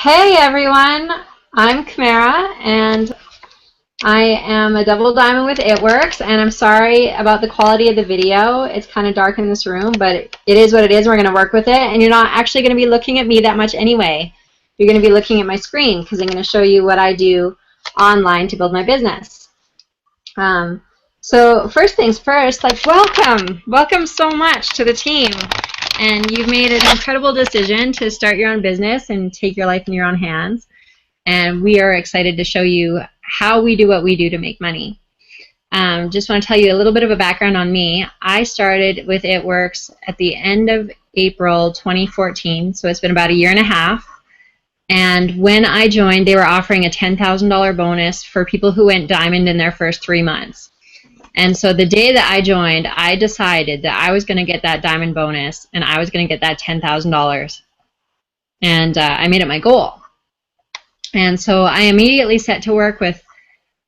Hey everyone, I'm Kamara and I am a double diamond with It Works, and I'm sorry about the quality of the video. It's kind of dark in this room, but it is what it is. We're going to work with it, and you're not actually going to be looking at me that much anyway. You're going to be looking at my screen because I'm going to show you what I do online to build my business. So first things first, welcome so much to the team. And you've made an incredible decision to start your own business and take your life in your own hands. And we are excited to show you how we do what we do to make money. Just want to tell you a little bit of a background on me. I started with It Works at the end of April 2014, so it's been about a year and a half. And when I joined, they were offering a $10,000 bonus for people who went diamond in their first 3 months. And so the day that I joined, I decided that I was going to get that diamond bonus and I was going to get that $10,000. And I made it my goal. And so I immediately set to work with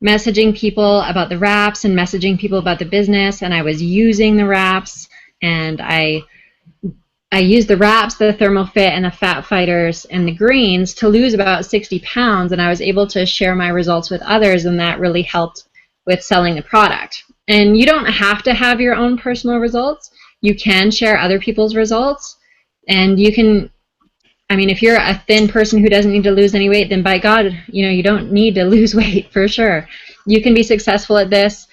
messaging people about the wraps and messaging people about the business. And I was using the wraps, and I used the wraps, the thermal fit, and the fat fighters and the greens to lose about 60 pounds. And I was able to share my results with others, and that really helped with selling the product. And you don't have to have your own personal results. You can share other people's results. And you can, I mean, if you're a thin person who doesn't need to lose any weight, then by God, you don't need to lose weight for sure. You can be successful at this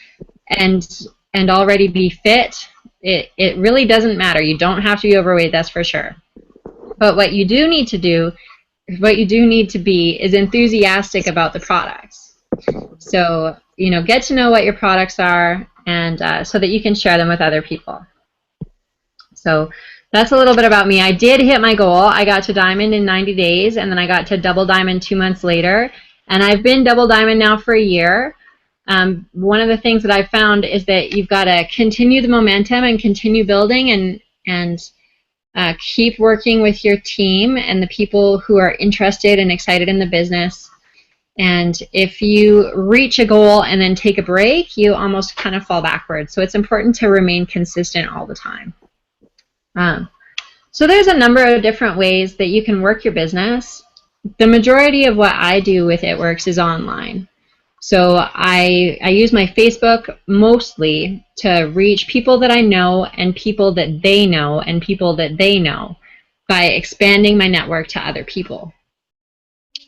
and already be fit. It really doesn't matter. You don't have to be overweight, that's for sure. But what you do need to do, what you do need to be is enthusiastic about the products. So, get to know what your products are, and so that you can share them with other people. So that's a little bit about me. I did hit my goal. I got to diamond in 90 days, and then I got to double diamond 2 months later. And I've been double diamond now for a year. One of the things that I've found is that you've got to continue the momentum and continue building and keep working with your team and the people who are interested and excited in the business. And if you reach a goal and then take a break, you almost kind of fall backwards. So it's important to remain consistent all the time. So there's a number of different ways that you can work your business. The majority of what I do with It Works is online. So I use my Facebook mostly to reach people that I know and people that they know and people that they know by expanding my network to other people.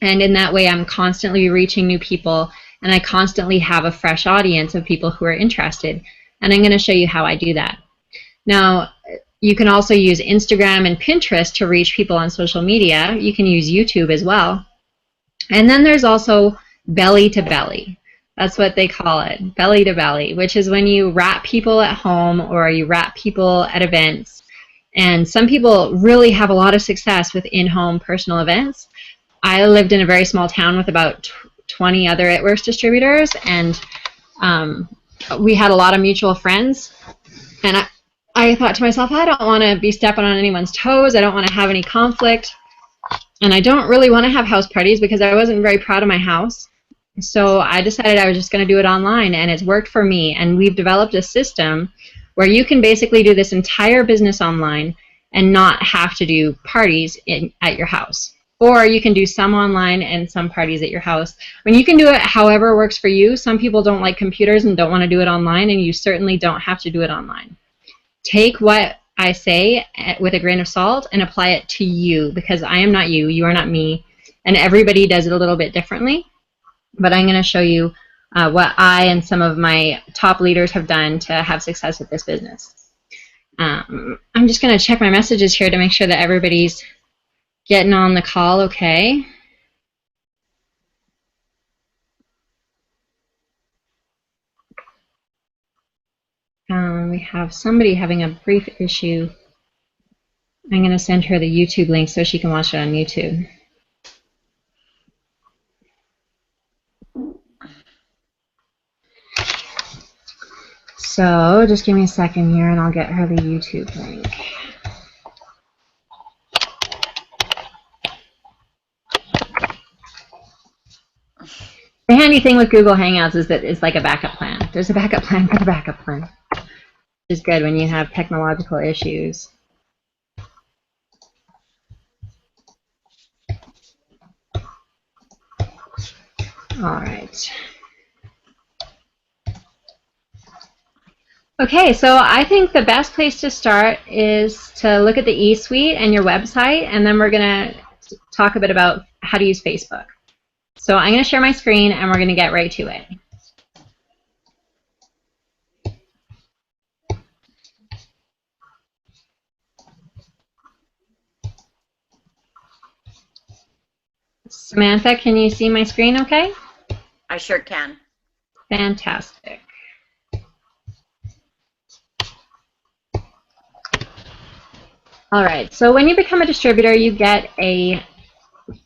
And in that way, I'm constantly reaching new people, and I constantly have a fresh audience of people who are interested. And I'm going to show you how I do that. Now, you can also use Instagram and Pinterest to reach people on social media. You can use YouTube as well. And then there's also belly to belly. That's what they call it, belly to belly, which is when you wrap people at home or you wrap people at events. And some people really have a lot of success with in-home personal events. I lived in a very small town with about 20 other It Works distributors, and we had a lot of mutual friends. And I thought to myself, I don't want to be stepping on anyone's toes. I don't want to have any conflict. And I don't really want to have house parties because I wasn't very proud of my house. So I decided I was just going to do it online, and it's worked for me. And we've developed a system where you can basically do this entire business online and not have to do parties at your house. Or you can do some online and some parties at your house. I mean, you can do it however works for you. Some people don't like computers and don't want to do it online, and you certainly don't have to do it online. Take what I say with a grain of salt and apply it to you, because I am not you, you are not me, and everybody does it a little bit differently. But I'm going to show you what I and some of my top leaders have done to have success with this business. I'm just going to check my messages here to make sure that everybody's getting on the call okay. We have somebody having a brief issue. I'm going to send her the YouTube link so she can watch it on YouTube. So just give me a second here and I'll get her the YouTube link. The handy thing with Google Hangouts is that it's like a backup plan. There's a backup plan for the backup plan, which is good when you have technological issues. All right. Okay, so I think the best place to start is to look at the eSuite and your website, and then we're going to talk a bit about how to use Facebook. So I'm going to share my screen, and we're going to get right to it. Samantha, can you see my screen okay? I sure can. Fantastic. All right, so when you become a distributor, you get a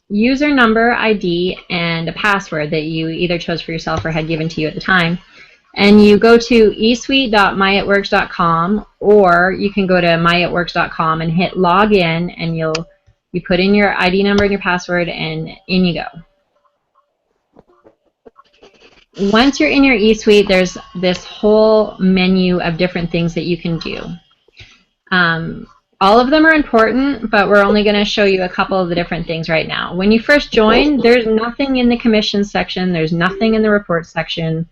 user number, ID, and a password that you either chose for yourself or had given to you at the time. And you go to esuite.myitworks.com, or you can go to myitworks.com and hit login, and you put in your ID number and your password, and in you go. Once you're in your eSuite, there's this whole menu of different things that you can do. All of them are important, but we're only going to show you a couple of the different things right now. When you first join, there's nothing in the commissions section. There's nothing in the reports section.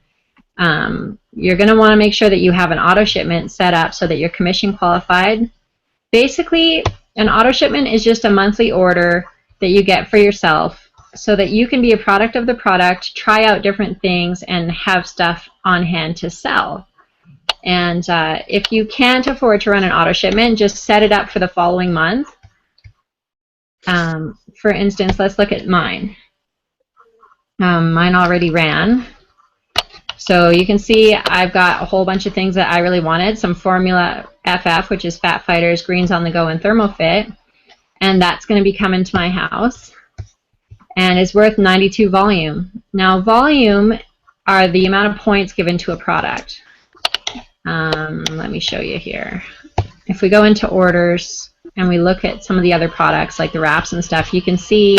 You're going to want to make sure that you have an auto shipment set up so that you're commission qualified. Basically, an auto shipment is just a monthly order that you get for yourself so that you can be a product of the product, try out different things, and have stuff on hand to sell. And if you can't afford to run an auto shipment, just set it up for the following month. For instance, let's look at mine. Mine already ran. So you can see I've got a whole bunch of things that I really wanted. Some Formula FF, which is Fat Fighters, Greens on the Go, and ThermoFit. And that's going to be coming to my house. And is worth 92 volume. Now, volume are the amount of points given to a product. Let me show you here. If we go into orders and we look at some of the other products like the wraps and stuff, you can see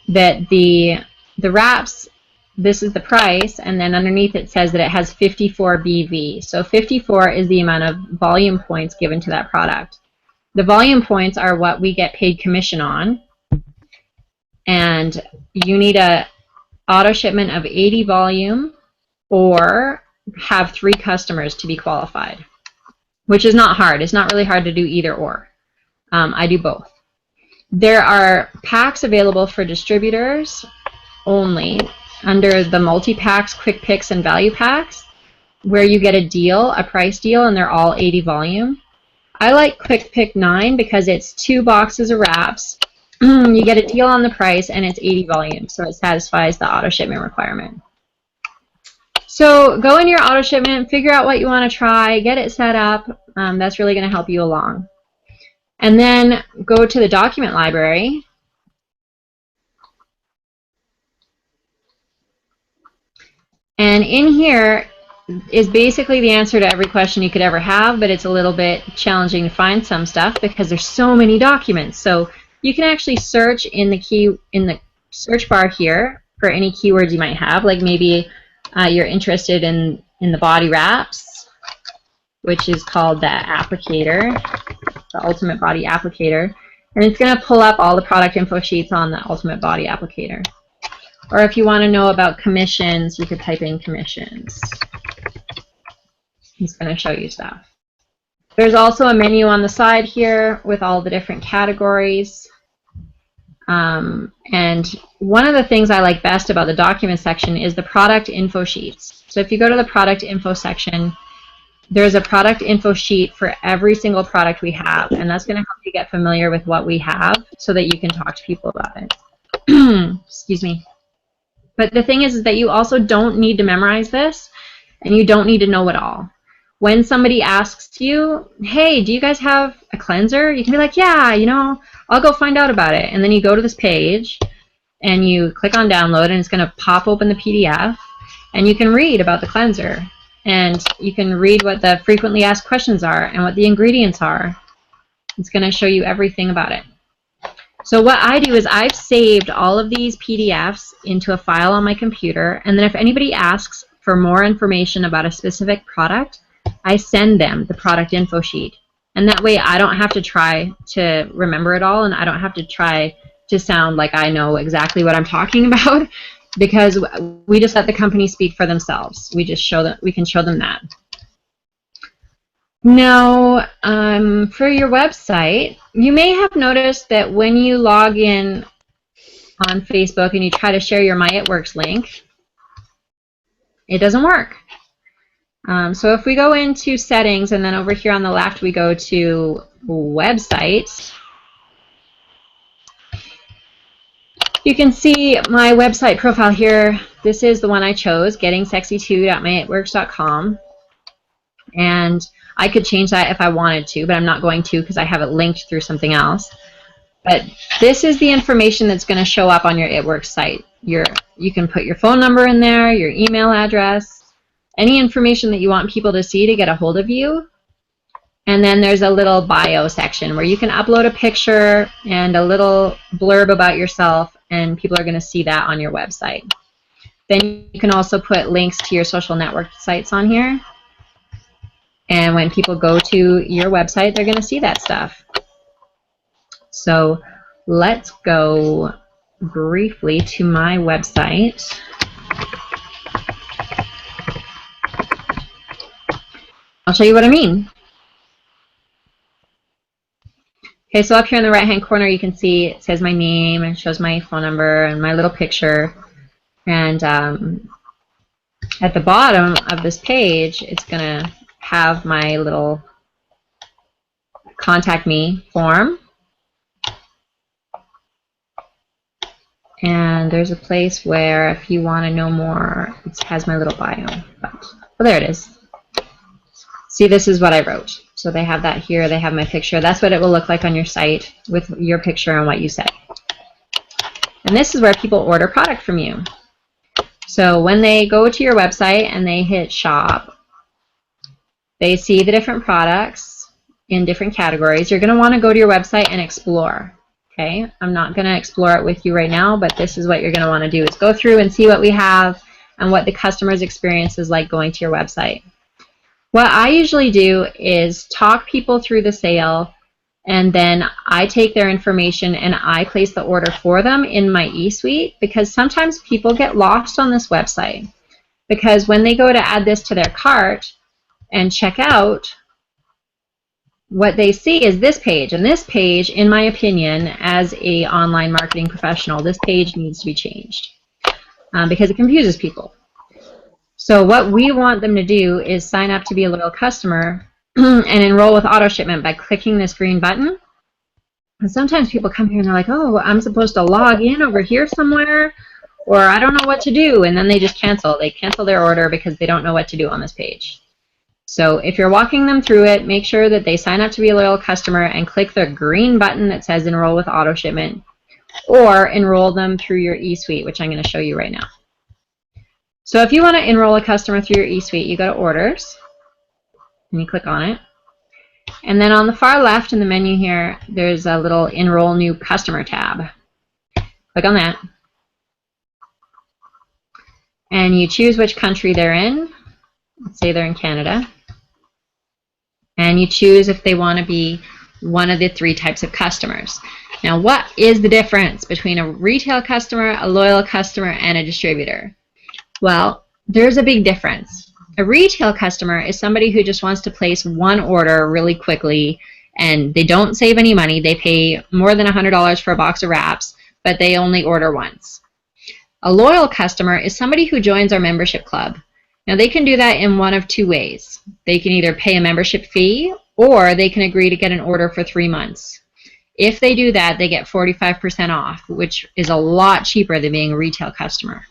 that the wraps, this is the price, and then underneath it says that it has 54 BV. So 54 is the amount of volume points given to that product. The volume points are what we get paid commission on, and you need a auto shipment of 80 volume or have 3 customers to be qualified, which is not hard. It's not really hard to do either or. I do both. There are packs available for distributors only under the multi-packs, quick picks, and value packs, where you get a deal, a price deal, and they're all 80 volume. I like quick pick 9 because it's 2 boxes of wraps. You get a deal on the price, and it's 80 volume, so it satisfies the auto shipment requirement. So go in your auto shipment, figure out what you want to try, get it set up. That's really going to help you along. And then go to the document library. And in here is basically the answer to every question you could ever have, but it's a little bit challenging to find some stuff because there's so many documents. So you can actually search in the search bar here for any keywords you might have, like maybe you're interested in the body wraps, which is called the applicator, the Ultimate Body Applicator, and it's going to pull up all the product info sheets on the Ultimate Body Applicator. Or if you want to know about commissions, you could type in commissions. It's going to show you stuff. There's also a menu on the side here with all the different categories. And one of the things I like best about the document section is the product info sheets. So if you go to the product info section, there's a product info sheet for every single product we have, and that's going to help you get familiar with what we have so that you can talk to people about it. Excuse me. But the thing is that you also don't need to memorize this, and you don't need to know it all. When somebody asks you, hey, do you guys have a cleanser? You can be like, yeah, you know, I'll go find out about it. And then you go to this page, and you click on download, and it's going to pop open the PDF, and you can read about the cleanser. And you can read what the frequently asked questions are and what the ingredients are. It's going to show you everything about it. So what I do is I've saved all of these PDFs into a file on my computer, and then if anybody asks for more information about a specific product, I send them the product info sheet. And that way I don't have to try to remember it all, and I don't have to try to sound like I know exactly what I'm talking about. because we just let the company speak for themselves. We just show them, we can show them that. Now, for your website, you may have noticed that when you log in on Facebook and you try to share your My It Works link, it doesn't work. So if we go into settings and then over here on the left we go to website, you can see my website profile here. This is the one I chose, gettingsexy2.myitworks.com. And I could change that if I wanted to, but I'm not going to because I have it linked through something else. But this is the information that's going to show up on your It Works site. You can put your phone number in there, your email address, any information that you want people to see to get a hold of you. And then there's a little bio section where you can upload a picture and a little blurb about yourself, and people are going to see that on your website. Then you can also put links to your social network sites on here. And when people go to your website, they're going to see that stuff. So let's go briefly to my website. I'll show you what I mean. Okay, so up here in the right-hand corner, you can see it says my name and shows my phone number and my little picture. And at the bottom of this page, it's going to have my little contact me form. And there's a place where if you want to know more, it has my little bio. But, well, there it is. See, this is what I wrote. So they have that here. They have my picture. That's what it will look like on your site with your picture and what you say. And this is where people order product from you. So when they go to your website and they hit shop, they see the different products in different categories. You're going to want to go to your website and explore. Okay, I'm not going to explore it with you right now, but this is what you're going to want to do, is go through and see what we have and what the customer's experience is like going to your website. What I usually do is talk people through the sale, and then I take their information and I place the order for them in my eSuite, because sometimes people get lost on this website. Because when they go to add this to their cart and check out, what they see is this page, and this page, in my opinion, as an online marketing professional, this page needs to be changed because it confuses people. So what we want them to do is sign up to be a loyal customer and enroll with auto shipment by clicking this green button. And sometimes people come here and they're like, oh, I'm supposed to log in over here somewhere, or I don't know what to do, and then they just cancel. They cancel their order because they don't know what to do on this page. So if you're walking them through it, make sure that they sign up to be a loyal customer and click the green button that says enroll with auto shipment, or enroll them through your eSuite, which I'm going to show you right now. So if you want to enroll a customer through your eSuite, you go to orders and you click on it. And then on the far left in the menu here, there's a little enroll new customer tab. Click on that. And you choose which country they're in. Let's say they're in Canada. And you choose if they want to be one of the 3 types of customers. Now, what is the difference between a retail customer, a loyal customer, and a distributor? Well, there's a big difference. A retail customer is somebody who just wants to place one order really quickly, and they don't save any money. They pay more than $100 for a box of wraps, but they only order once. A loyal customer is somebody who joins our membership club. Now, they can do that in one of 2 ways. They can either pay a membership fee, or they can agree to get an order for 3 months. If they do that, they get 45% off, which is a lot cheaper than being a retail customer.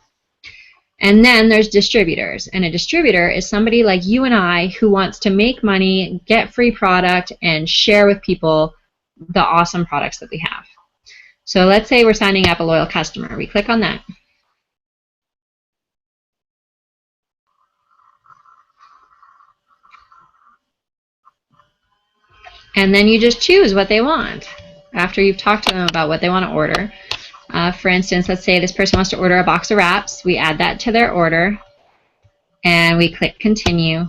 And then there's distributors. And a distributor is somebody like you and I who wants to make money, get free product, and share with people the awesome products that we have. So let's say we're signing up a loyal customer. We click on that. And then you just choose what they want after you've talked to them about what they want to order. For instance, let's say this person wants to order a box of wraps. We add that to their order, and we click continue.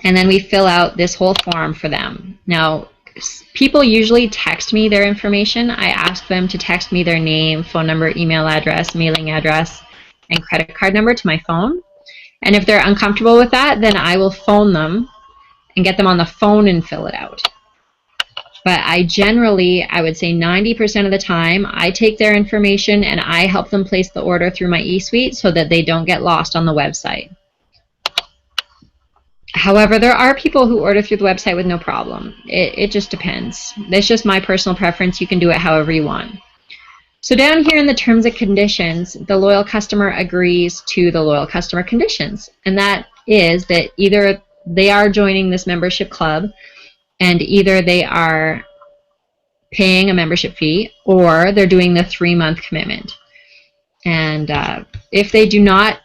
And then we fill out this whole form for them. Now, people usually text me their information. I ask them to text me their name, phone number, email address, mailing address, and credit card number to my phone. And if they're uncomfortable with that, then I will phone them and get them on the phone and fill it out. But I would say 90% of the time, I take their information and I help them place the order through my eSuite so that they don't get lost on the website. However, there are people who order through the website with no problem. It just depends. That's just my personal preference. You can do it however you want. So down here in the terms and conditions, the loyal customer agrees to the loyal customer conditions. And that is that either they are joining this membership club and either they are paying a membership fee or they're doing the 3-month commitment. And if they do not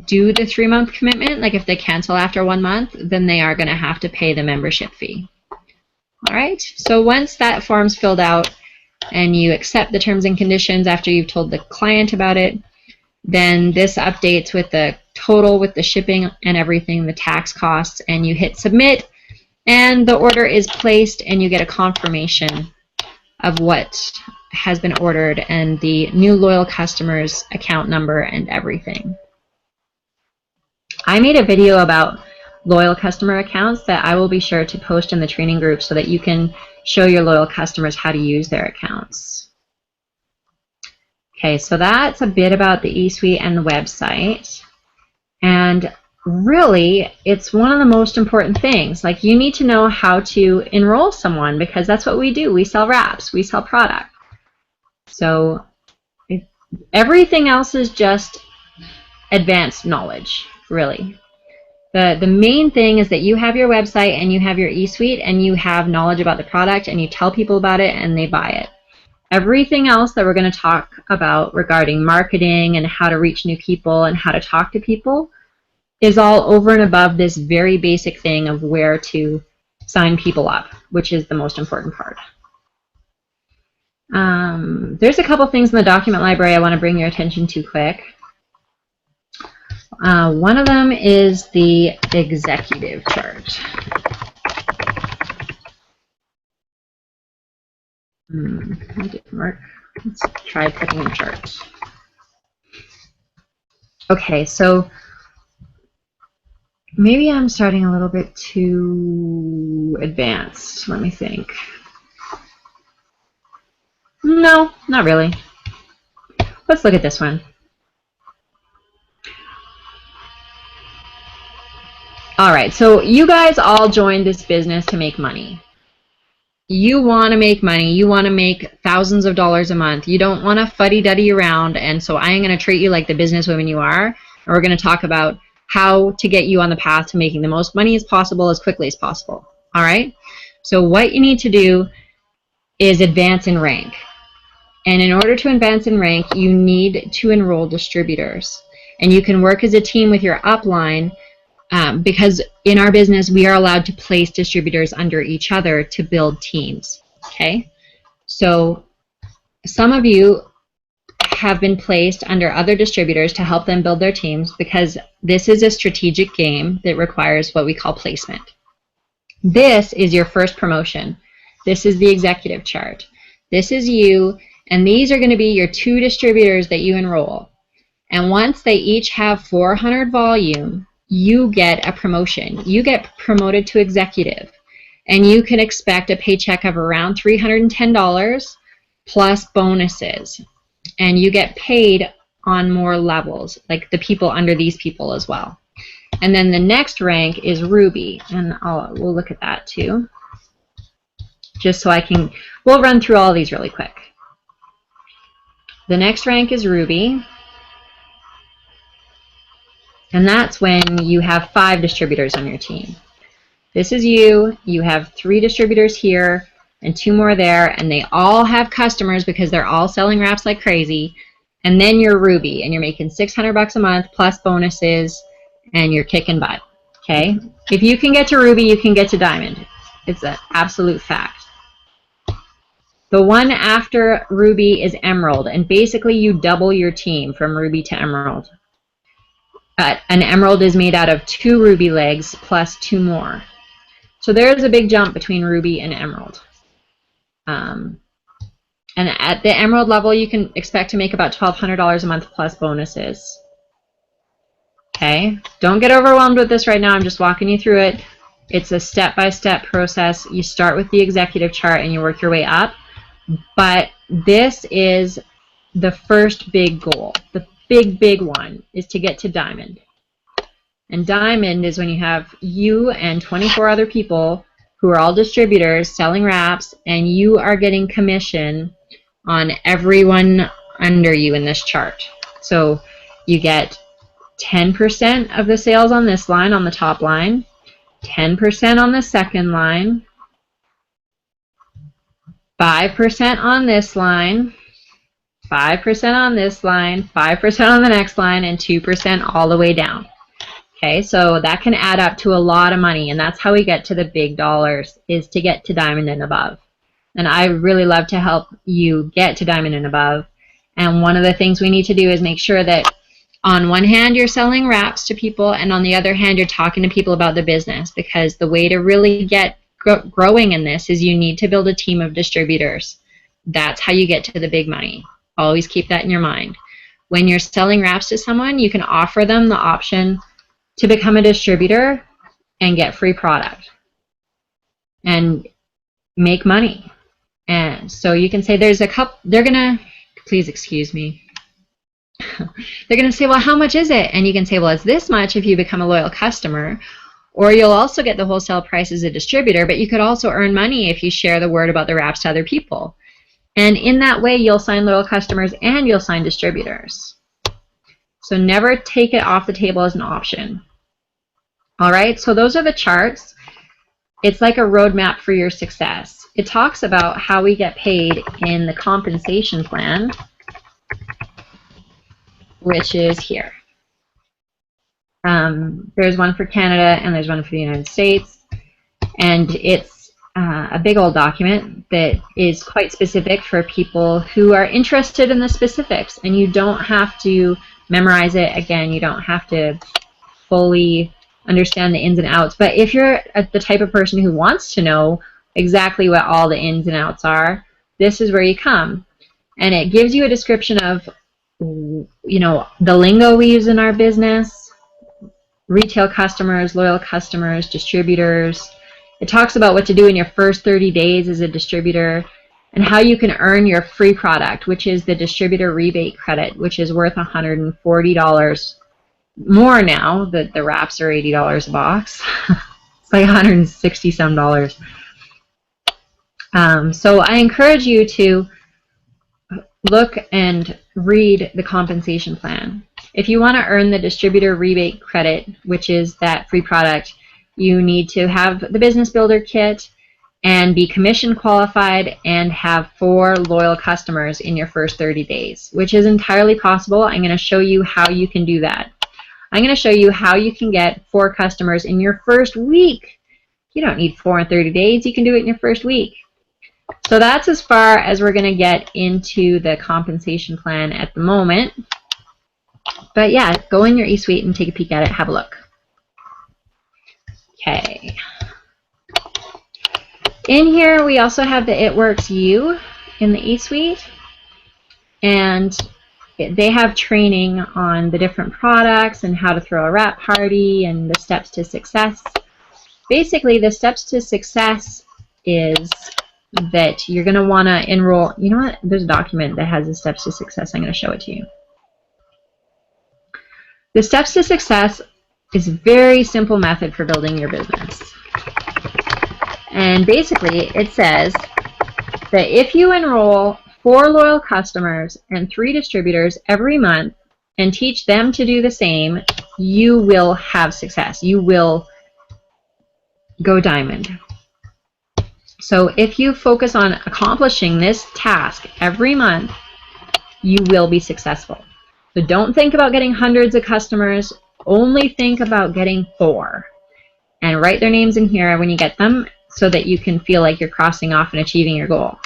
do the 3-month commitment, like if they cancel after 1 month, then they are going to have to pay the membership fee. All right, so once that form's filled out and you accept the terms and conditions after you've told the client about it, then this updates with the total, with the shipping and everything, the tax costs, and you hit submit, and the order is placed and you get a confirmation of what has been ordered and the new loyal customer's account number and everything. I made a video about loyal customer accounts that I will be sure to post in the training group so that you can show your loyal customers how to use their accounts. Okay, so that's a bit about the eSuite and the website. And really, it's one of the most important things. Like, you need to know how to enroll someone because that's what we do. We sell wraps, we sell product. So everything else is just advanced knowledge, really. The main thing is that you have your website and you have your eSuite and you have knowledge about the product and you tell people about it and they buy it. Everything else that we're going to talk about regarding marketing and how to reach new people and how to talk to people is all over and above this very basic thing of where to sign people up, which is the most important part. There's a couple things in the document library I want to bring your attention to quick. One of them is the executive chart. That didn't work. Let's try putting in charts. Okay, so maybe I'm starting a little bit too advanced. Let me think. No, not really. Let's look at this one. All right, so you guys all joined this business to make money. You want to make money. You want to make thousands of dollars a month. You don't want to fuddy-duddy around, and so I am going to treat you like the businesswoman you are, and we're going to talk about how to get you on the path to making the most money as possible as quickly as possible. All right? So what you need to do is advance in rank. And in order to advance in rank, you need to enroll distributors. And you can work as a team with your upline because in our business, we are allowed to place distributors under each other to build teams. Okay? So some of you have been placed under other distributors to help them build their teams because this is a strategic game that requires what we call placement. This is your first promotion. This is the executive chart. This is you, and these are going to be your 2 distributors that you enroll. And once they each have 400 volume, you get a promotion. You get promoted to executive, and you can expect a paycheck of around $310 plus bonuses. And you get paid on more levels, like the people under these people as well. And then the next rank is Ruby, and we'll look at that too. Just so we'll run through all of these really quick. The next rank is Ruby, and that's when you have 5 distributors on your team. This is you. You have 3 distributors here and 2 more there, and they all have customers because they're all selling wraps like crazy. And then you're Ruby, and you're making $600 a month plus bonuses, and you're kicking butt. Okay? If you can get to Ruby, you can get to Diamond. It's an absolute fact. The one after Ruby is Emerald, and basically you double your team from Ruby to Emerald. An Emerald is made out of 2 Ruby legs plus 2 more. So there's a big jump between Ruby and Emerald. And at the Emerald level, you can expect to make about $1,200 a month plus bonuses. Okay, don't get overwhelmed with this right now. I'm just walking you through it. It's a step-by-step process. You start with the executive chart and you work your way up. But this is the first big goal. The big one is to get to Diamond. And Diamond is when you have you and 24 other people who are all distributors selling wraps, and you are getting commission on everyone under you in this chart. So you get 10% of the sales on this line, on the top line, 10% on the second line, 5% on this line, 5% on this line, 5% on the next line, and 2% all the way down. Okay, so that can add up to a lot of money, and that's how we get to the big dollars, is to get to Diamond and above. And I really love to help you get to Diamond and above. And one of the things we need to do is make sure that on one hand you're selling wraps to people, and on the other hand you're talking to people about the business, because the way to really get growing in this is you need to build a team of distributors. That's how you get to the big money. Always keep that in your mind. When you're selling wraps to someone, you can offer them the option to become a distributor and get free product and make money. And so you can say there's a couple, they're gonna, please excuse me, they're gonna say, well, how much is it? And you can say, well, it's this much if you become a loyal customer, or you'll also get the wholesale price as a distributor, but you could also earn money if you share the word about the wraps to other people. And in that way, you'll sign loyal customers and you'll sign distributors. So never take it off the table as an option. All right, so those are the charts. It's like a roadmap for your success. It talks about how we get paid in the compensation plan, which is here. There's one for Canada and there's one for the United States. And it's a big old document that is quite specific for people who are interested in the specifics. And you don't have to memorize it. Again, you don't have to fully understand the ins and outs. But if you're the type of person who wants to know exactly what all the ins and outs are, this is where you come. And it gives you a description of, you know, the lingo we use in our business, retail customers, loyal customers, distributors. It talks about what to do in your first 30 days as a distributor and how you can earn your free product, which is the distributor rebate credit, which is worth $140 more now that the wraps are $80 a box. It's like $160 some dollars. So I encourage you to look and read the compensation plan. If you want to earn the distributor rebate credit, which is that free product, you need to have the business builder kit and be commission qualified and have 4 loyal customers in your first 30 days, which is entirely possible. I'm going to show you how you can do that. I'm going to show you how you can get 4 customers in your first week. You don't need 4 in 30 days. You can do it in your first week. So that's as far as we're going to get into the compensation plan at the moment. But yeah, go in your eSuite and take a peek at it. Have a look. Okay. In here, we also have the It Works You in the eSuite. And they have training on the different products and how to throw a wrap party and the steps to success. Basically, the steps to success is that you're going to want to enroll. You know what? There's a document that has the steps to success. I'm going to show it to you. The steps to success is a very simple method for building your business. And basically, it says that if you enroll 4 loyal customers and 3 distributors every month and teach them to do the same, you will have success. You will go diamond. So if you focus on accomplishing this task every month, you will be successful. So don't think about getting hundreds of customers. Only think about getting 4. And write their names in here when you get them so that you can feel like you're crossing off and achieving your goal.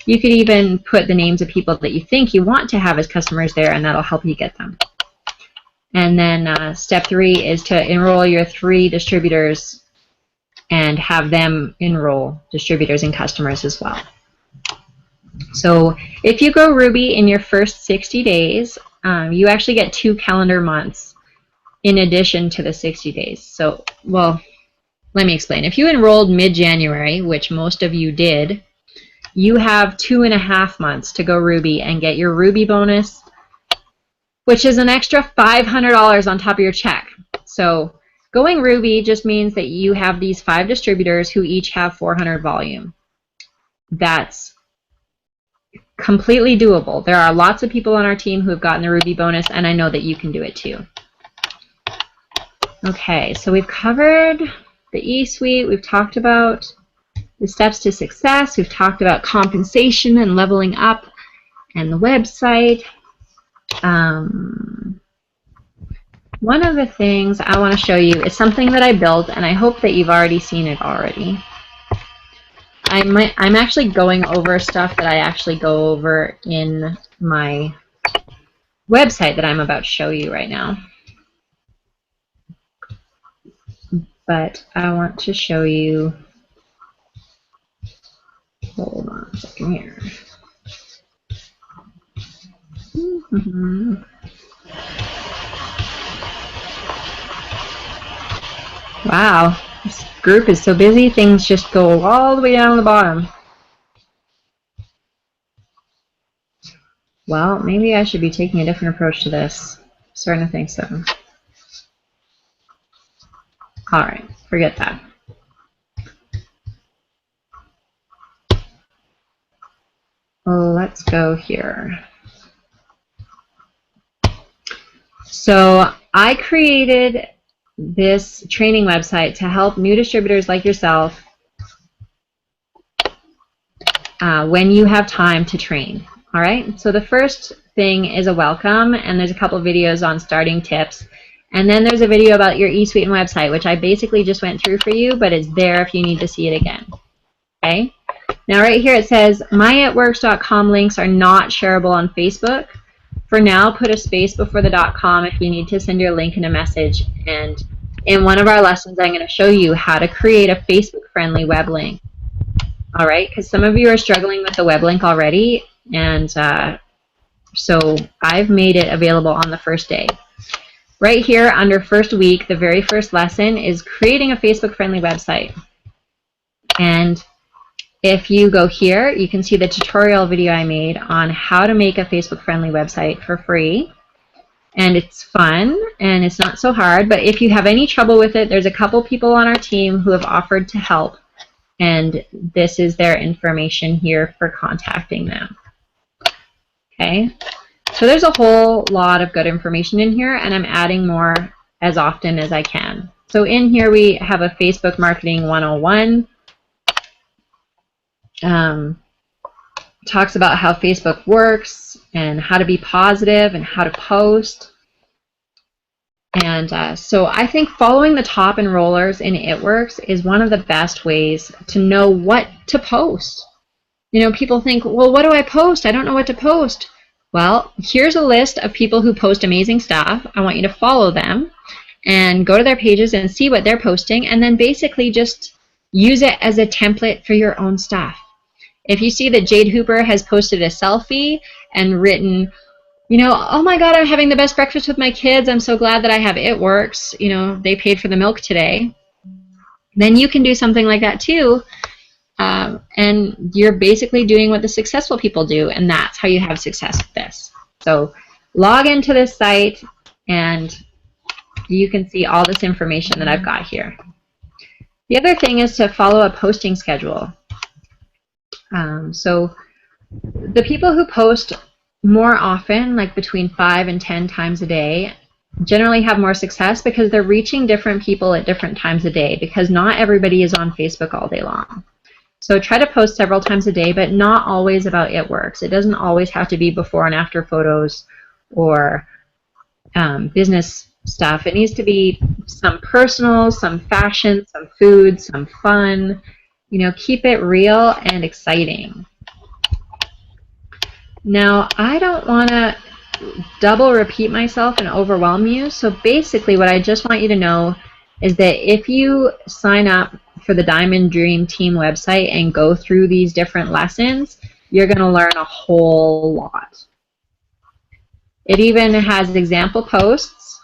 You could even put the names of people that you think you want to have as customers there, and that'll help you get them. And then step 3 is to enroll your 3 distributors and have them enroll distributors and customers as well. So if you grow Ruby in your first 60 days, you actually get 2 calendar months in addition to the 60 days. So, well, let me explain. If you enrolled mid-January, which most of you did, you have 2.5 months to go Ruby and get your Ruby bonus, which is an extra $500 on top of your check. So going Ruby just means that you have these 5 distributors who each have 400 volume. That's completely doable. There are lots of people on our team who have gotten the Ruby bonus, and I know that you can do it too. Okay, so we've covered the eSuite. We've talked about the steps to success. We've talked about compensation and leveling up and the website. One of the things I want to show you is something that I built, and I hope that you've already seen it already. I'm actually going over stuff that I actually go over in my website that I'm about to show you right now. But I want to show you, hold on a second here. Wow, this group is so busy, things just go all the way down to the bottom. Well, maybe I should be taking a different approach to this. I'm starting to think so. Alright, forget that. Let's go here. So I created this training website to help new distributors like yourself when you have time to train. All right, so the first thing is a welcome, and there's a couple of videos on starting tips, and then there's a video about your eSuite and website, which I basically just went through for you, but it's there if you need to see it again. Okay, now right here it says myitworks.com links are not shareable on Facebook. For now, put a space before the .com if you need to send your link in a message, and in one of our lessons I'm going to show you how to create a Facebook-friendly web link. All right, because some of you are struggling with the web link already, and so I've made it available on the first day. Right here under first week, the very first lesson is creating a Facebook-friendly website. And if you go here, you can see the tutorial video I made on how to make a Facebook-friendly website for free. And it's fun, and it's not so hard, but if you have any trouble with it, there's a couple people on our team who have offered to help, and this is their information here for contacting them. Okay, so there's a whole lot of good information in here, and I'm adding more as often as I can. So in here we have a Facebook Marketing 101. Talks about how Facebook works and how to be positive and how to post. And so I think following the top enrollers in ItWorks is one of the best ways to know what to post. You know, people think, well, what do I post? I don't know what to post. Well, here's a list of people who post amazing stuff. I want you to follow them and go to their pages and see what they're posting, and then basically just use it as a template for your own stuff. If you see that Jade Hooper has posted a selfie and written, you know, oh my God, I'm having the best breakfast with my kids. I'm so glad that I have ItWorks. You know, they paid for the milk today. Then you can do something like that too. And you're basically doing what the successful people do, and that's how you have success with this. So log into this site, and you can see all this information that I've got here. The other thing is to follow a posting schedule. So the people who post more often, like between 5 and 10 times a day, generally have more success because they're reaching different people at different times a day, because not everybody is on Facebook all day long. So try to post several times a day, but not always about ItWorks. It doesn't always have to be before and after photos or business stuff. It needs to be some personal, some fashion, some food, some fun. You know, keep it real and exciting. Now, I don't want to double repeat myself and overwhelm you, so basically what I just want you to know is that if you sign up for the Diamond Dream Team website and go through these different lessons, you're going to learn a whole lot. It even has example posts.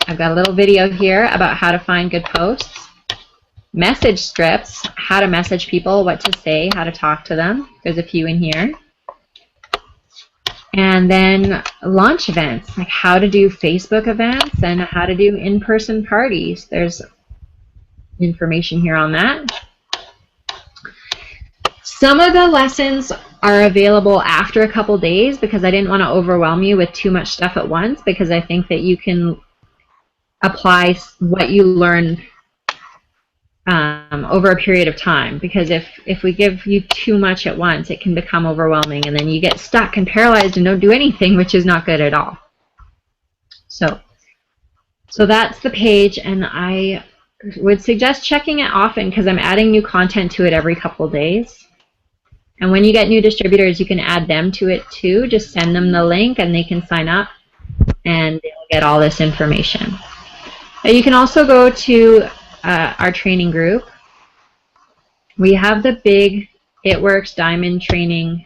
I've got a little video here about how to find good posts. Message scripts, how to message people, what to say, how to talk to them. There's a few in here. And then launch events, like how to do Facebook events and how to do in-person parties. There's information here on that. Some of the lessons are available after a couple days because I didn't want to overwhelm you with too much stuff at once, because I think that you can apply what you learn over a period of time, because if we give you too much at once, it can become overwhelming and then you get stuck and paralyzed and don't do anything, which is not good at all. So that's the page, and I would suggest checking it often because I'm adding new content to it every couple of days. And when you get new distributors, you can add them to it too. Just send them the link and they can sign up and they'll get all this information. Now you can also go to our training group. We have the big It Works Diamond training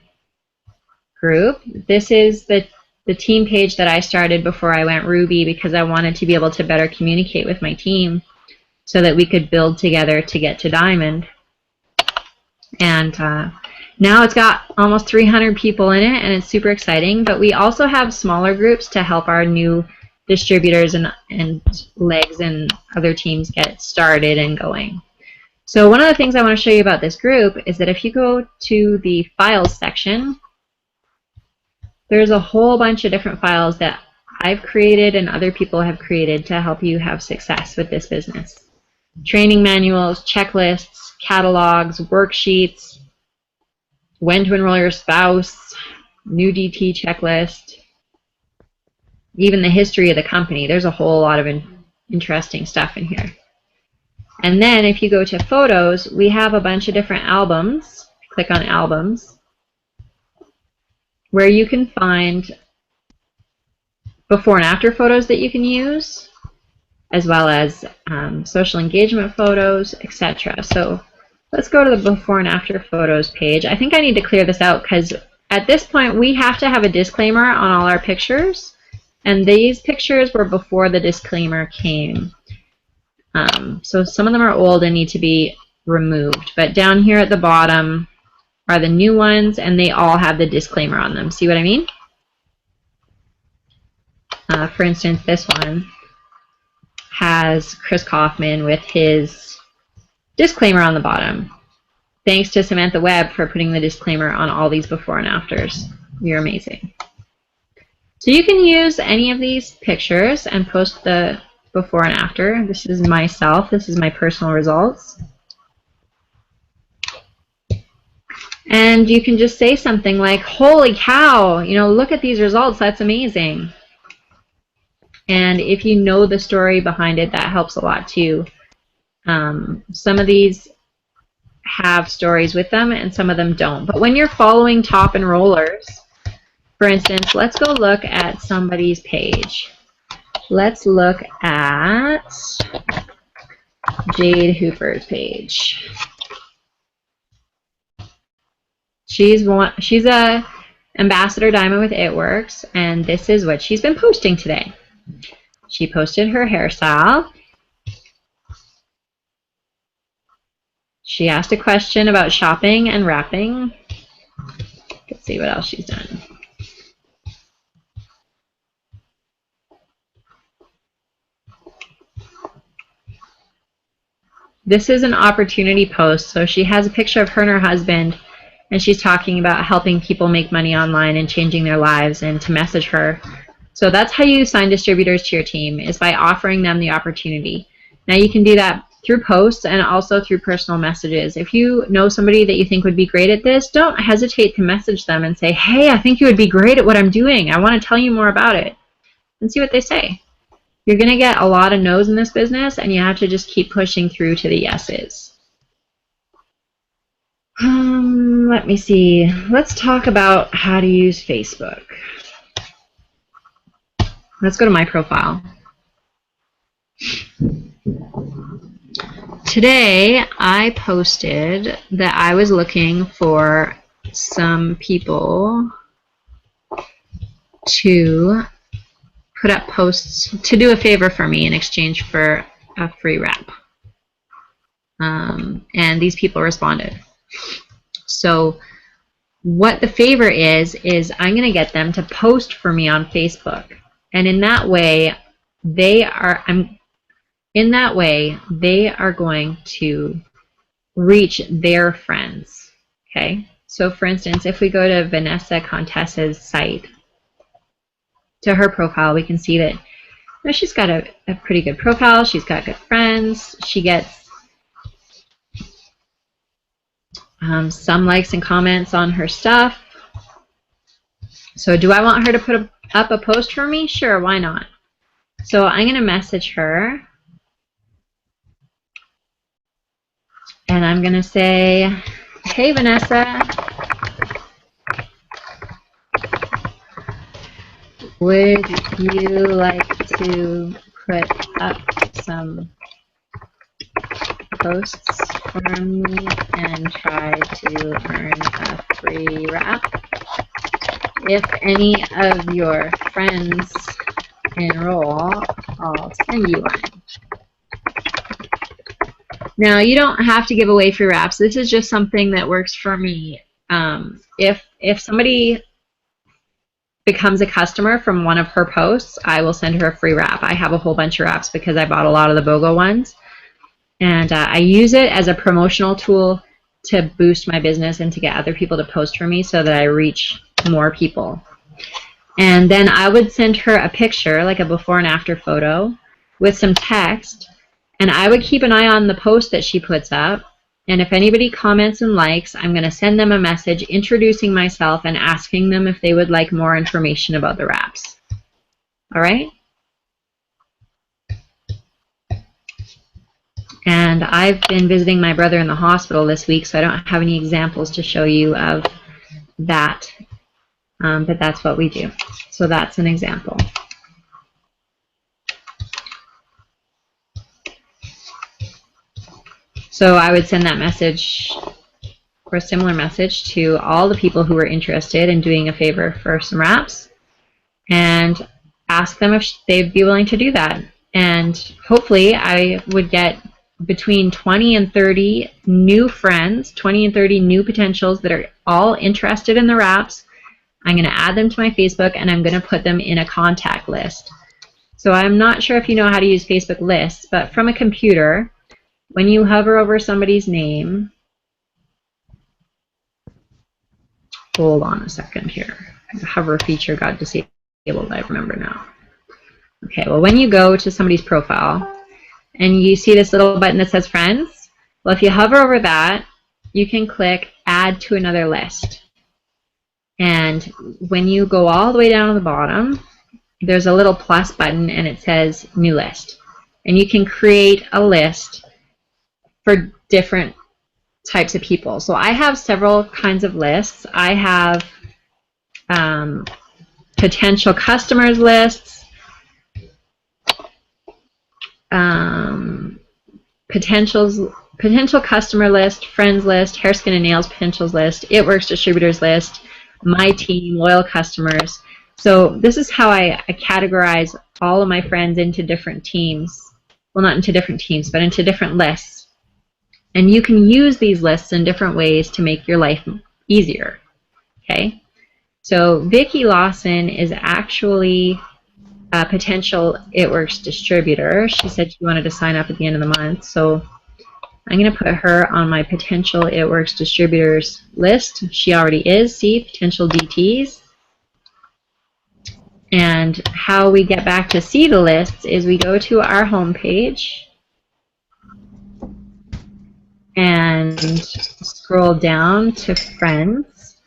group. This is the team page that I started before I went Ruby because I wanted to be able to better communicate with my team so that we could build together to get to Diamond. And now it's got almost 300 people in it, and it's super exciting. But we also have smaller groups to help our new distributors and legs and other teams get started and going. So one of the things I want to show you about this group is that if you go to the files section, there's a whole bunch of different files that I've created and other people have created to help you have success with this business. Training manuals, checklists, catalogs, worksheets, when to enroll your spouse, new DT checklist, even the history of the company. There's a whole lot of interesting stuff in here. And then if you go to photos, we have a bunch of different albums. Click on albums, where you can find before and after photos that you can use, as well as social engagement photos, etc. So let's go to the before and after photos page. I think I need to clear this out because at this point we have to have a disclaimer on all our pictures, and these pictures were before the disclaimer came. So some of them are old and need to be removed, but down here at the bottom are the new ones, and they all have the disclaimer on them. See what I mean? For instance, this one has Chris Kaufman with his disclaimer on the bottom. Thanks to Samantha Webb for putting the disclaimer on all these before and afters. You're amazing. So you can use any of these pictures and post the before and after. This is myself. This is my personal results. And you can just say something like, holy cow, you know, look at these results. That's amazing. And if you know the story behind it, that helps a lot too. Some of these have stories with them and some of them don't. But when you're following top enrollers, for instance, let's go look at somebody's page. Let's look at Jade Hooper's page. She's a Ambassador Diamond with It Works, and this is what she's been posting today. She posted her hairstyle. She asked a question about shopping and wrapping. Let's see what else she's done. This is an opportunity post, so she has a picture of her and her husband, and she's talking about helping people make money online and changing their lives, and to message her. So that's how you assign distributors to your team, is by offering them the opportunity. Now you can do that through posts and also through personal messages. If you know somebody that you think would be great at this, don't hesitate to message them and say, hey, I think you would be great at what I'm doing. I want to tell you more about it. And see what they say. You're going to get a lot of no's in this business, and you have to just keep pushing through to the yeses. Let me see. Let's talk about how to use Facebook. Let's go to my profile. Today I posted that I was looking for some people to put up posts to do a favor for me in exchange for a free wrap. And these people responded. So what the favor is I'm going to get them to post for me on Facebook. And in that way, they are going to reach their friends. Okay? So for instance, if we go to Vanessa Contessa's site, to her profile, we can see that she's got a pretty good profile. She's got good friends. She gets some likes and comments on her stuff. So do I want her to put up a post for me? Sure, why not? So I'm going to message her. And I'm going to say, hey, Vanessa, would you like to put up some posts for me and try to earn a free wrap? If any of your friends enroll, I'll send you one. Now, you don't have to give away free wraps. This is just something that works for me. If somebody becomes a customer from one of her posts, I will send her a free wrap. I have a whole bunch of wraps because I bought a lot of the BOGO ones. And I use it as a promotional tool to boost my business and to get other people to post for me so that I reach more people. And then I would send her a picture, like a before and after photo, with some text. And I would keep an eye on the post that she puts up. And if anybody comments and likes, I'm going to send them a message introducing myself and asking them if they would like more information about the wraps. All right? And I've been visiting my brother in the hospital this week, so I don't have any examples to show you of that. But that's what we do. So that's an example. So I would send that message or a similar message to all the people who were interested in doing a favor for some wraps and ask them if they'd be willing to do that. And hopefully I would get between 20 and 30 new friends, 20 and 30 new potentials that are all interested in the wraps. I'm going to add them to my Facebook and I'm going to put them in a contact list. So I'm not sure if you know how to use Facebook lists, but from a computer, when you hover over somebody's name, hold on a second here. The hover feature got disabled, I remember now. Okay, well, when you go to somebody's profile and you see this little button that says friends, well, if you hover over that, you can click add to another list. And when you go all the way down to the bottom, there's a little plus button and it says new list. And you can create a list for different types of people. So I have several kinds of lists. I have potential customers lists, potential customer list, friends list, hair, skin, and nails potentials list, It Works distributors list, my team, loyal customers. So this is how I categorize all of my friends into different teams. Well, not into different teams, but into different lists. And you can use these lists in different ways to make your life easier. Okay? So Vicki Lawson is actually a potential It Works distributor. She said she wanted to sign up at the end of the month. So I'm going to put her on my potential It Works distributors list. She already is. See, potential DTs. And how we get back to see the lists is we go to our home page and scroll down to friends.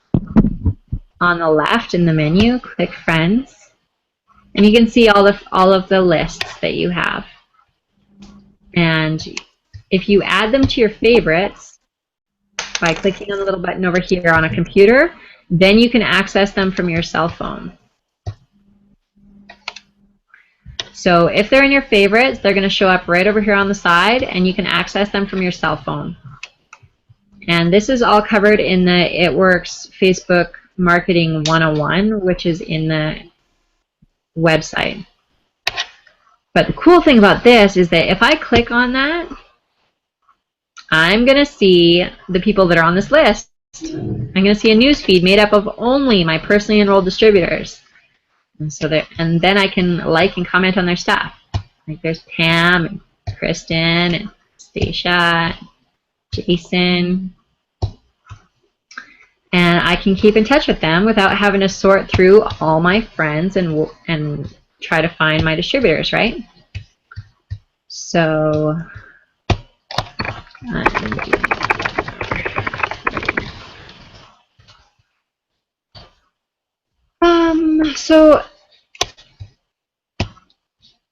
On the left in the menu, click friends. And you can see all of the lists that you have. And if you add them to your favorites by clicking on the little button over here on a computer, then you can access them from your cell phone. So if they're in your favorites, they're going to show up right over here on the side, and you can access them from your cell phone. And this is all covered in the It Works Facebook Marketing 101, which is in the website. But the cool thing about this is that if I click on that, I'm going to see the people that are on this list. I'm going to see a news feed made up of only my personally enrolled distributors. And so and then I can like and comment on their stuff. Like there's Pam and Kristen and Stacia, Jason. And I can keep in touch with them without having to sort through all my friends and try to find my distributors, right? So so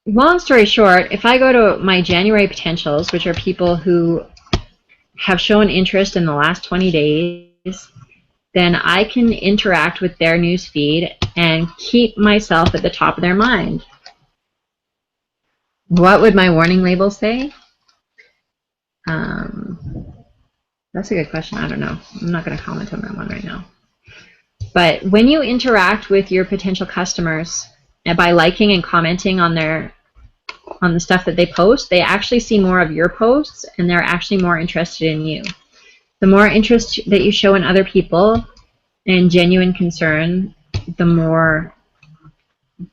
long story short, if I go to my January potentials, which are people who have shown interest in the last 20 days, then I can interact with their news feed and keep myself at the top of their mind. What would my warning label say? That's a good question. I don't know. I'm not going to comment on that one right now. But when you interact with your potential customers by liking and commenting on the stuff that they post, they actually see more of your posts and they're actually more interested in you. The more interest that you show in other people and genuine concern, the more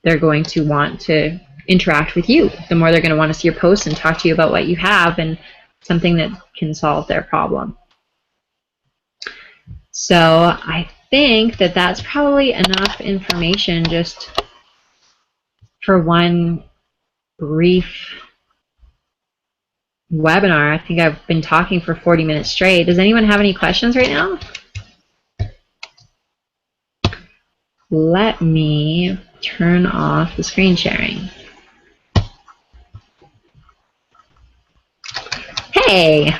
they're going to want to interact with you. The more they're going to want to see your posts and talk to you about what you have and something that can solve their problem. So I think that that's probably enough information just for one brief webinar. I think I've been talking for 40 minutes straight. Does anyone have any questions right now? Let me turn off the screen sharing. Hey!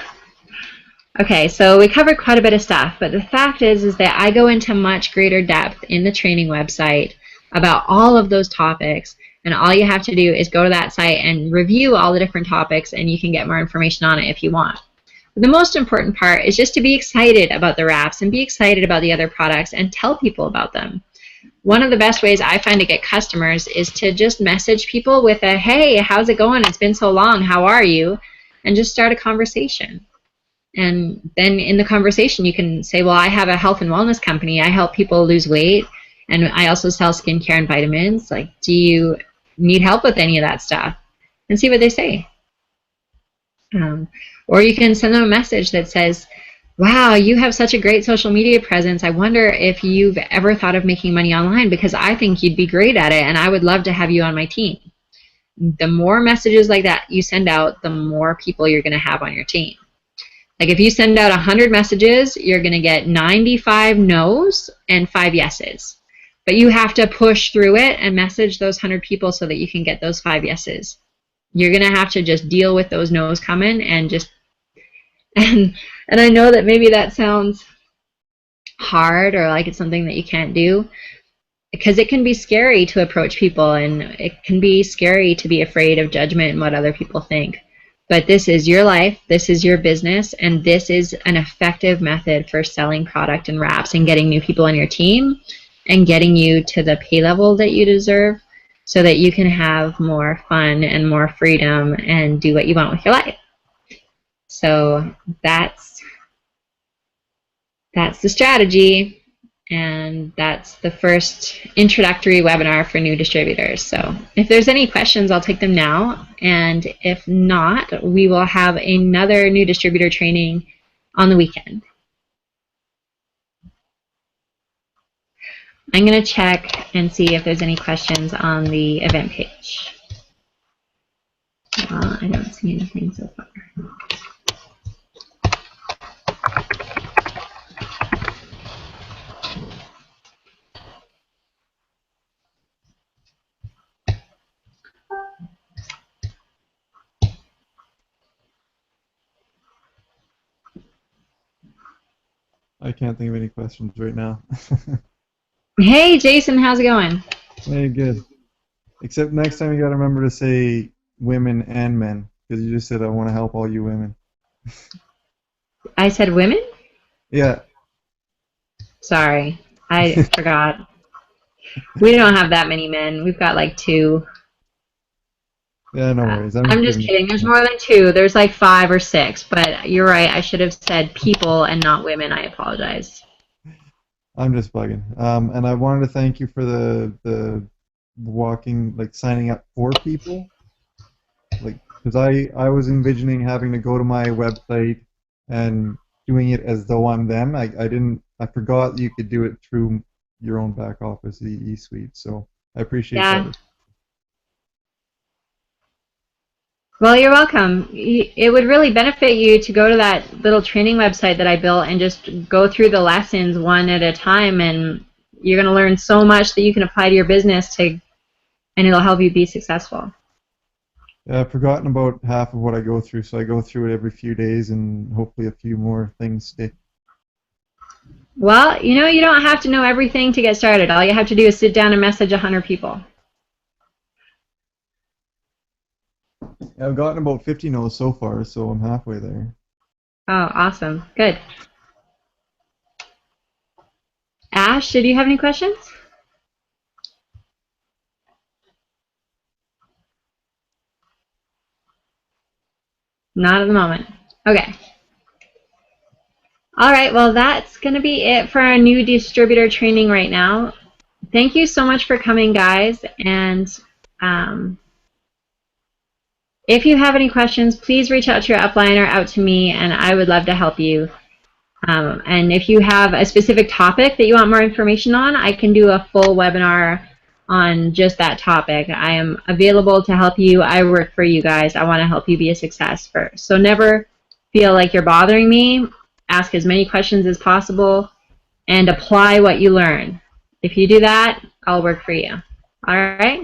Okay, so we covered quite a bit of stuff, but the fact is that I go into much greater depth in the training website about all of those topics, and all you have to do is go to that site and review all the different topics, and you can get more information on it if you want. But the most important part is just to be excited about the wraps and be excited about the other products and tell people about them. One of the best ways I find to get customers is to just message people with a, hey, how's it going? It's been so long. How are you? And just start a conversation. And then in the conversation, you can say, well, I have a health and wellness company. I help people lose weight, and I also sell skincare and vitamins. Like, do you need help with any of that stuff? And see what they say. Or you can send them a message that says, wow, you have such a great social media presence. I wonder if you've ever thought of making money online, because I think you'd be great at it, and I would love to have you on my team. The more messages like that you send out, the more people you're going to have on your team. Like if you send out 100 messages, you're going to get 95 no's and 5 yeses. But you have to push through it and message those 100 people so that you can get those 5 yeses. You're going to have to just deal with those no's coming and just... And I know that maybe that sounds hard or like it's something that you can't do, because it can be scary to approach people, and it can be scary to be afraid of judgment and what other people think. But this is your life, this is your business, and this is an effective method for selling product and wraps and getting new people on your team and getting you to the pay level that you deserve so that you can have more fun and more freedom and do what you want with your life. So that's the strategy, and that's the first introductory webinar for new distributors. So if there's any questions, I'll take them now, and if not, we will have another new distributor training on the weekend. I'm going to check and see if there's any questions on the event page. I don't see anything so far. I can't think of any questions right now. Hey, Jason, how's it going? Hey, good. Except next time you gotta remember to say women and men, because you just said I want to help all you women. I said women? Yeah. Sorry, I forgot. We don't have that many men. We've got like 2. Yeah, no worries. I'm I'm just giving kidding. There's you. more than 2. There's like 5 or 6. But you're right. I should have said people and not women. I apologize. I'm just bugging. And I wanted to thank you for the walking, like signing up for people. Like, because I was envisioning having to go to my website and doing it as though I'm them. I forgot you could do it through your own back office, the eSuite. So I appreciate Yeah. that. Well, you're welcome. It would really benefit you to go to that little training website that I built and just go through the lessons one at a time, and you're going to learn so much that you can apply to your business and it'll help you be successful. Yeah, I've forgotten about half of what I go through, so I go through it every few days, and hopefully a few more things stick. Well, you don't have to know everything to get started. All you have to do is sit down and message 100 people. I've gotten about 50 no's so far, so I'm halfway there. Oh, awesome. Good. Ash, did you have any questions? Not at the moment. Okay. All right, well, that's going to be it for our new distributor training right now. Thank you so much for coming, guys. And if you have any questions, please reach out to your upline or out to me, and I would love to help you. And if you have a specific topic that you want more information on, I can do a full webinar on just that topic. I am available to help you. I work for you guys. I want to help you be a success first. So never feel like you're bothering me. Ask as many questions as possible and apply what you learn. If you do that, I'll work for you. All right?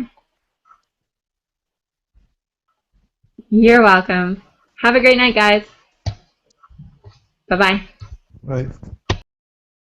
You're welcome. Have a great night, guys. Bye-bye. Right.